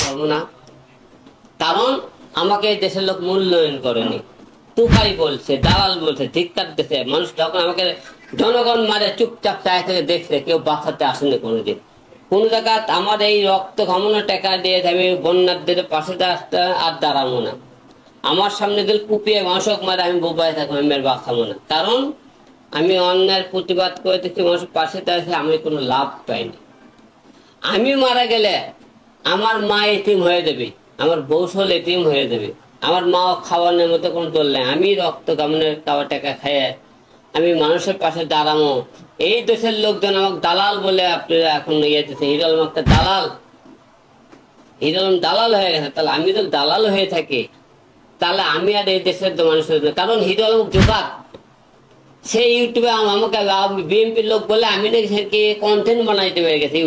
পারবো না, কারণ আমাকে এই দেশের লোক মূল্যায়ন করেনি। তুকাই বলছে, দালাল বলছে, ধিক্কার দিচ্ছে। মানুষ যখন আমাকে জনগণ মারে চুপচাপ চায় থেকে দেখছে, কেউ বাঁচাতে আসেনি কোনোদিন। কোন জায়গা আমার এই রক্ত ঘামানো টাকা দিয়ে আমি বন্যাদের পাশে আসতে আর দাঁড়াবো না। আমার সামনে দিল কুপিয়ে মানুষক মারে আমি বোবাই থাকবো, আমি আর বাঁচাবো না। কারণ আমি অন্যায়ের প্রতিবাদ করে দেখছি, মানুষের পাশে দাঁড়িয়ে আমি কোনো লাভ পাইনি। আমি মারা গেলে আমার মা এতিম হয়ে যাবে, আমার বৌসল এতিম হয়ে যাবে, আমার মাও খাওয়ানোর মতো কোনো দল নেই। আমি রক্ত কামনের খাওয়া টাকা খাইয়ে আমি মানুষের পাশে দাঁড়াবো। এই দেশের লোকজন আমাকে দালাল বলে আপনারা এখন ইয়ে দিচ্ছে, হিরো আলম একটা দালাল, হিরো আলম দালাল হয়ে গেছে। তাহলে আমি তো দালাল হয়ে থাকি, তাহলে আমি আর এই দেশের মানুষের, কারণ হিরো আলম যোগাক সে ইউটিউবে আমাকে বিএনপির লোক বলে আমি নাকি কন্টেন্ট বানাইতে পেরে গেছে।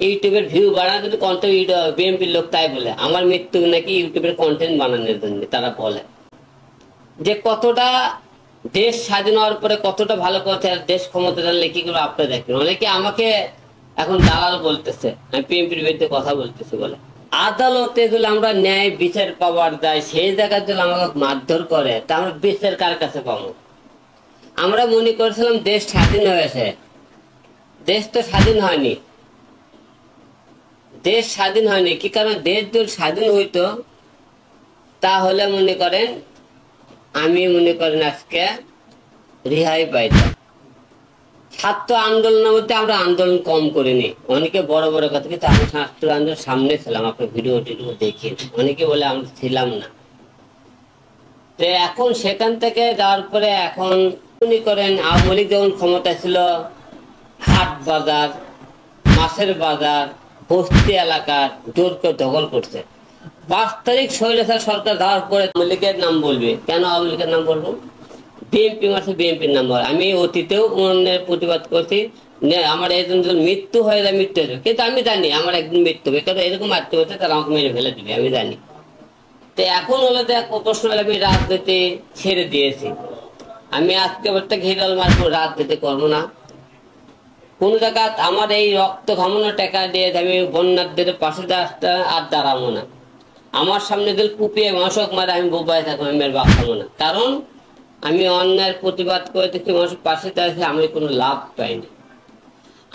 ইউটিউবের ভিউ বাড়ানোর জন্য কন্টেন্ট বিএনপির লোক তাই বলে আমার মৃত্যু নাকি ইউটিউবের কন্টেন্ট বানানোর জন্য। তারা বলে যে কতটা দেশ স্বাধীন হওয়ার পরে কতটা ভালো করছে, আর দেশ ক্ষমতা জানলে কি করে আপনারা দেখবেন। অনেকে আমাকে এখন দালাল বলতেছে, আমি বিএনপির বিরুদ্ধে কথা বলতেছি বলে। আদালতে যদি আমরা ন্যায় বিচার পাওয়ার যায়, সেই জায়গায় যদি আমাকে মারধর করে, তা আমরা বিচার কার কাছে পাবো? আমরা মনে করছিলাম দেশ স্বাধীন হয়েছে, দেশ তো স্বাধীন হয়নি। দেশ স্বাধীন হয়নি কি কারণ? দেশ যদি স্বাধীন হইতো তাহলে মনে করেন আমি মনে করেন আজকে রেহাই পাইতাম। ছাত্র আন্দোলনের মধ্যে আমরা আন্দোলন কম করিনি, অনেকে বড় বড় কথা, কিন্তু আমি ছাত্র আন্দোলনের সামনে ছিলাম। আপনার ভিডিওটি দেখি, অনেকে বলে আমরা ছিলাম না। তো এখন সেখান থেকে যাওয়ার পরে এখন মনে করেন আওয়ামী লীগ যখন ক্ষমতা ছিল, হাট বাজার, মাছের বাজার, বস্তি এলাকার জোর করে দখল করছে। 5 তারিখ স্বৈরাচার সরকার দেওয়ার পরে আওয়ামী লীগের নাম বলবে কেন? আওয়ামী লীগের নাম বলবো? বিএনপি মাসে বিএনপির নাম বলে। আমি অতীতেও অন্যের প্রতিবাদ করছি, আমার একজন মৃত্যু হয়ে যায়, মৃত্যু হয়ে যাবে, কিন্তু আমি জানি আমার একদিন মৃত্যু হবে, কারণ এরকম মারতে হচ্ছে তারা আমাকে মেরে ফেলে দিবে, আমি জানি। তো এখন হলো যে প্রশ্ন হলে আমি রাজনীতি ছেড়ে দিয়েছি। আমি আজকে বলতে ঘিরাল মারবো, রাজনীতি করবো না। কোন জায়গা আমার এই রক্ত ঘামানো টাকা দিয়ে আমি বন্যাদের পাশে আসতে আর দাঁড়াবো না। আমার সামনে দিল কুপিয়ে মানুষক মারে আমি বোবাই থাকবো, আমি আর বাঁচাবো না। কারণ আমি অন্যায়ের প্রতিবাদ করে দেখছি, মানুষের পাশে দাঁড়িয়ে আমি কোনো লাভ পাইনি।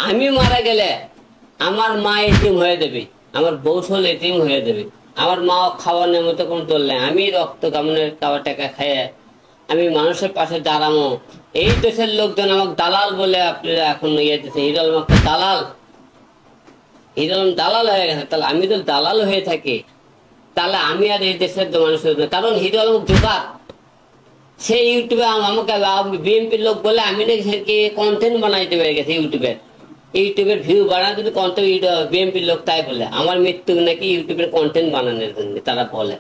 আমি মারা গেলে আমার মা এতিম হয়ে যাবে, আমার বৌসল এতিম হয়ে যাবে, আমার মাও খাওয়ানোর মতো কোনো দল নেই। আমি রক্ত কামনের খাওয়া টাকা খাইয়ে আমি মানুষের পাশে দাঁড়াবো। এই দেশের লোকজন আমাকে দালাল বলে আপনারা এখন ইয়ে দিচ্ছে, হিরো আলম একটা দালাল, হিরো আলম দালাল হয়ে গেছে। তাহলে আমি তো দালাল হয়ে থাকি, তাহলে আমি আর এই দেশের মানুষের, কারণ হিরো আলম যোগাক সে ইউটিউবে আমাকে বিএনপির লোক বলে আমি নাকি কন্টেন্ট বানাইতে পেরে গেছে। ইউটিউবের ভিউ বাড়ানোর জন্য কন্টেন্ট বিএনপির লোক তাই বলে আমার মৃত্যু নাকি ইউটিউবের কন্টেন্ট বানানোর জন্য। তারা বলে